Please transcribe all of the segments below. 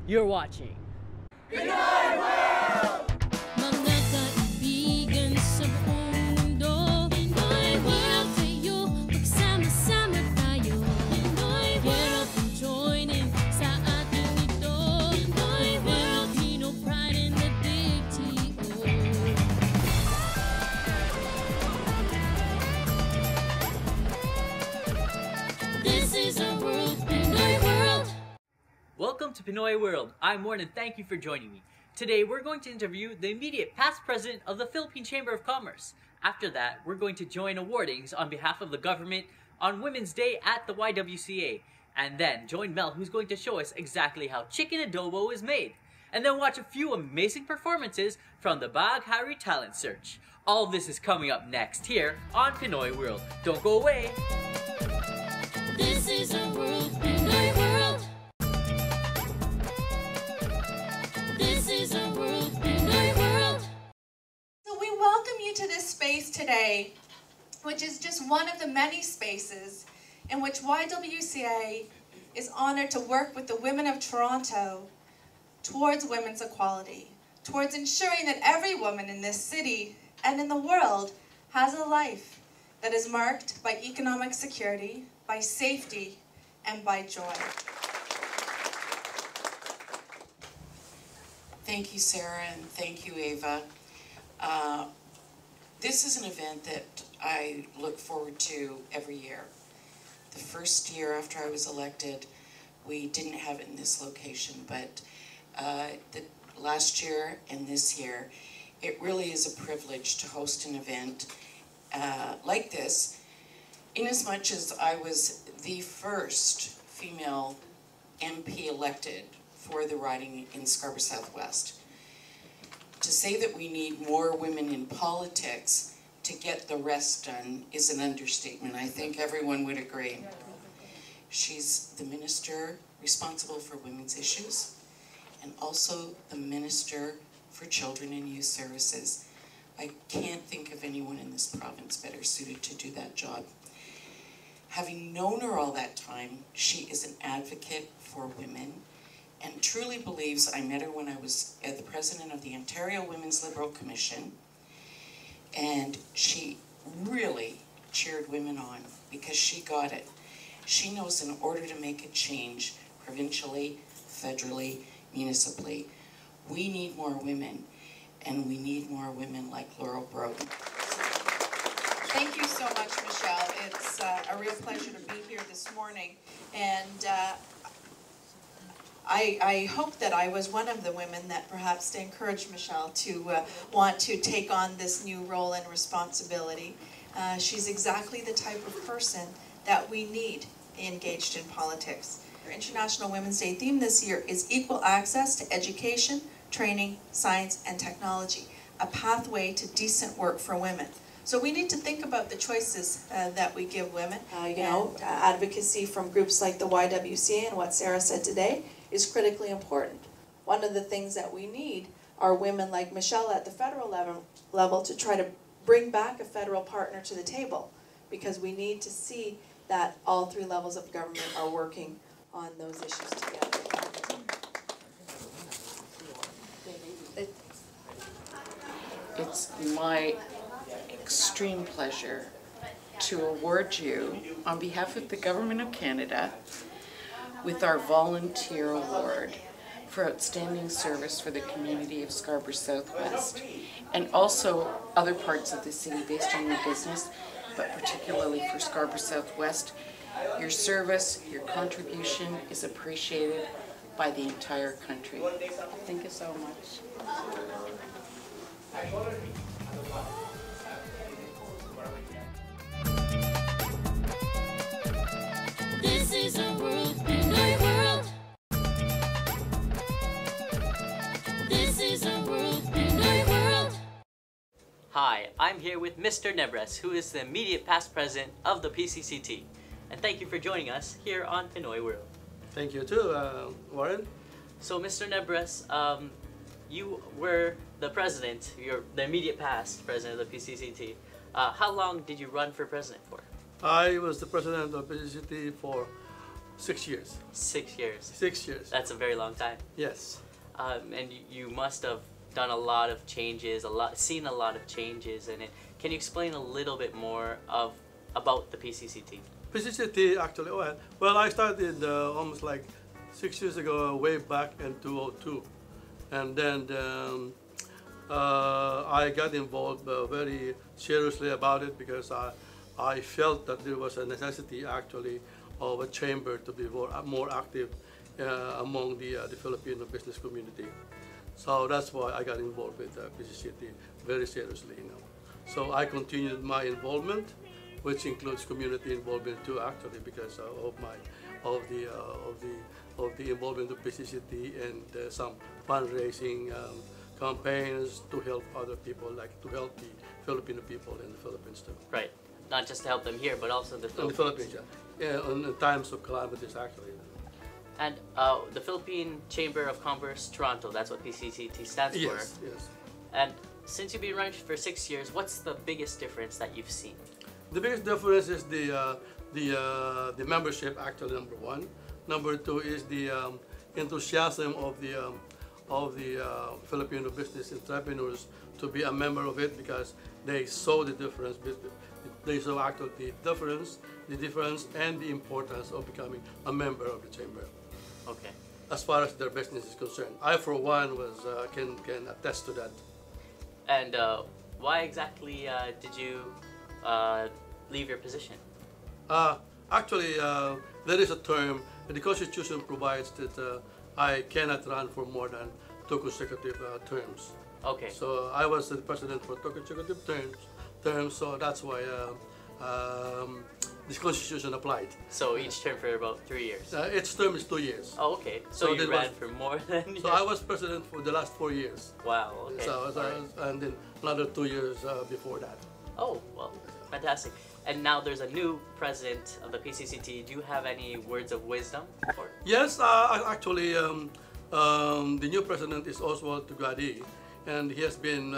You're watching Pinoy World! Mga kaibigan sa buong mundo, Pinoy World tayo, magsama-sama tayo. Pinoy World, join in sa ating ito. Pinoy World, Pino pride in the big T.O. This is our world, Pinoy World. Welcome to Pinoy World. I'm Warren and thank you for joining me. Today we're going to interview the immediate past president of the Philippine Chamber of Commerce. After that, we're going to join awardings on behalf of the government on Women's Day at the YWCA. And then join Mel, who's going to show us exactly how chicken adobo is made. And then watch a few amazing performances from the Baghari Talent Search. All this is coming up next here on Pinoy World. Don't go away! This is our world, Pinoy World. This is our world, Pinoy World. So we welcome you to this space today, which is just one of the many spaces in which YWCA is honored to work with the women of Toronto towards women's equality, towards ensuring that every woman in this city and in the world has a life that is marked by economic security, by safety, and by joy. Thank you, Sarah, and thank you, Ava. This is an event that I look forward to every year. The first year after I was elected, we didn't have it in this location, but the last year and this year, it really is a privilege to host an event like this, inasmuch as I was the first female MP elected for the riding in Scarborough Southwest. To say that we need more women in politics to get the rest done is an understatement. I think everyone would agree. She's the minister responsible for women's issues and also the minister for children and youth services. I can't think of anyone in this province better suited to do that job. Having known her all that time, she is an advocate for women and truly believes, I met her when I was the president of the Ontario Women's Liberal Commission, and she really cheered women on because she got it. She knows in order to make a change provincially, federally, municipally, we need more women, and we need more women like Laurel Brogan. Thank you so much, Michelle. It's a real pleasure to be here this morning. And I hope that I was one of the women that perhaps encouraged Michelle to want to take on this new role and responsibility. She's exactly the type of person that we need engaged in politics. Our International Women's Day theme this year is Equal Access to Education, Training, Science, and Technology, a pathway to decent work for women. So we need to think about the choices that we give women. Advocacy from groups like the YWCA and what Sarah said today is critically important. One of the things that we need are women like Michelle at the federal level to try to bring back a federal partner to the table, because we need to see that all three levels of government are working on those issues together. It's my extreme pleasure to award you, on behalf of the Government of Canada, with our Volunteer Award for outstanding service for the community of Scarborough Southwest, and also other parts of the city based on your business, but particularly for Scarborough Southwest. Your service, your contribution is appreciated by the entire country. Thank you so much. This is our world, Pinoy World. This is our world, Pinoy World. Hi, I'm here with Mr. Nebres, who is the immediate past president of the PCCT. And thank you for joining us here on Pinoy World. Thank you too, Warren. So Mr. Nebres, you were the president, you're the immediate past president of the PCCT. How long did you run for president for? I was the president of PCCT for 6 years. 6 years. 6 years. That's a very long time. Yes. And you must have done a lot of changes, seen a lot of changes in it. Can you explain a little bit more about the PCCT? PCCT actually, well, I started almost like 6 years ago, way back in 2002. And then I got involved very seriously about it because I felt that there was a necessity actually of a chamber to be more active among the Filipino business community. So that's why I got involved with PCCT very seriously. So I continued my involvement, which includes community involvement too, actually, because of the involvement of PCCT and some fundraising campaigns to help other people, like to help the Filipino people in the Philippines too. Right. Not just to help them here, but also the Philippines. In the Philippines, yeah. In times of calamities, actually. And the Philippine Chamber of Commerce Toronto, that's what PCCT stands for. Yes, yes. And since you've been running for 6 years, what's the biggest difference that you've seen? The biggest difference is the membership, actually, number one. Number two is the enthusiasm of the Filipino business entrepreneurs to be a member of it, because they saw the difference. They saw actually the difference and the importance of becoming a member of the chamber. Okay. As far as their business is concerned, I for one can attest to that. And why exactly did you leave your position? Actually, there is a term. The Constitution provides that I cannot run for more than 2 consecutive terms. Okay. So I was the president for 2 consecutive terms. So that's why this Constitution applied. So each term for about 3 years? Each term is 2 years. Oh, okay. So you ran for more than... So I was president for the last 4 years. Wow, okay. And then another 2 years before that. Oh, well, fantastic. And now there's a new president of the PCCT. Do you have any words of wisdom for it? Yes, actually, the new president is Oswald Tugadi, and he has been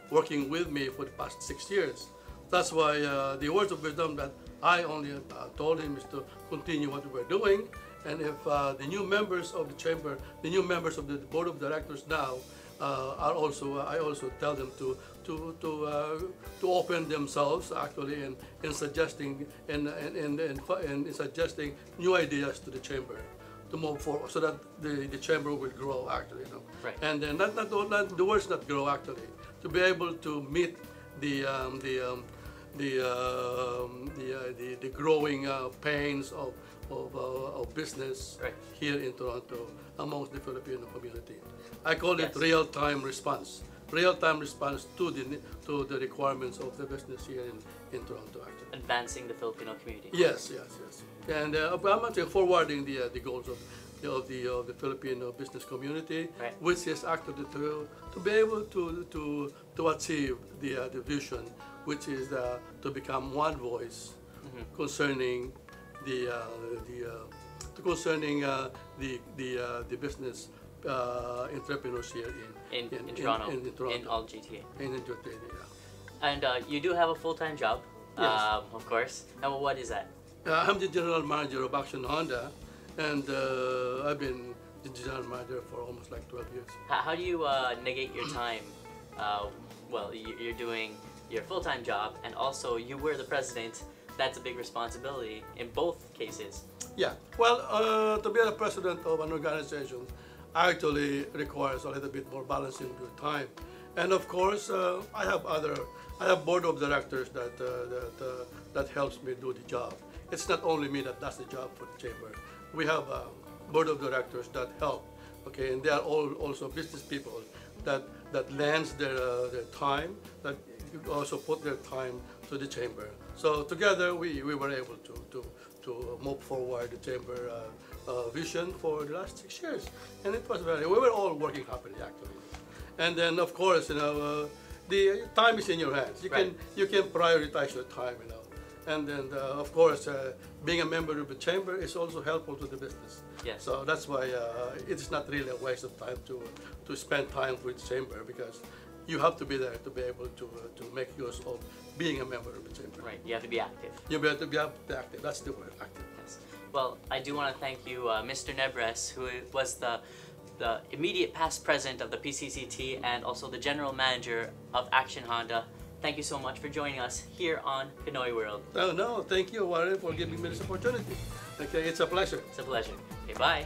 working with me for the past 6 years. That's why the words of wisdom that I only told him is to continue what we're doing, and if the new members of the chamber, the new members of the board of directors now, I also tell them to open themselves actually in suggesting suggesting new ideas to the chamber to move forward, so that the chamber will grow actually. Right. And then not the words not grow actually, to be able to meet the growing pains of business here in Toronto amongst the Filipino community. I call it real-time response. Real-time response to the requirements of the business here in Toronto, actually. Advancing the Filipino community. Yes. And I'm actually forwarding the goals of the Filipino business community, which is actually to be able to achieve the vision, which is to become one voice concerning the business entrepreneurs here in Toronto, in all GTA. In GTA, yeah. And you do have a full-time job, Yes. of course. And what is that? I'm the general manager of Action Honda, and I've been the general manager for almost like 12 years. How do you negate your time? Well, you're doing your full-time job, and also you were the president. That's a big responsibility in both cases. Yeah, well, to be the president of an organization actually requires a little bit more balancing of your time, and of course, I have board of directors that helps me do the job. It's not only me that does the job for the chamber. We have a board of directors that help, okay, and they are all also business people that lends their time, that also put their time to the chamber. So together we were able to move forward the chamber vision for the last 6 years, and it was we were all working happily actually. And then of course, the time is in your hands. You can prioritize your time, and then of course being a member of the chamber is also helpful to the business. Yes. So that's why it's not really a waste of time to spend time with the chamber, because you have to be there to be able to make use of being a member of the chamber. Right, you have to be active. You have to be active. That's the word, active. Yes. Well, I do want to thank you, Mr. Nebres, who was the immediate past president of the PCCT and also the general manager of Action Honda. Thank you so much for joining us here on Pinoy World. No, thank you, Warren, for giving me this opportunity. Okay, it's a pleasure. It's a pleasure. Okay, bye.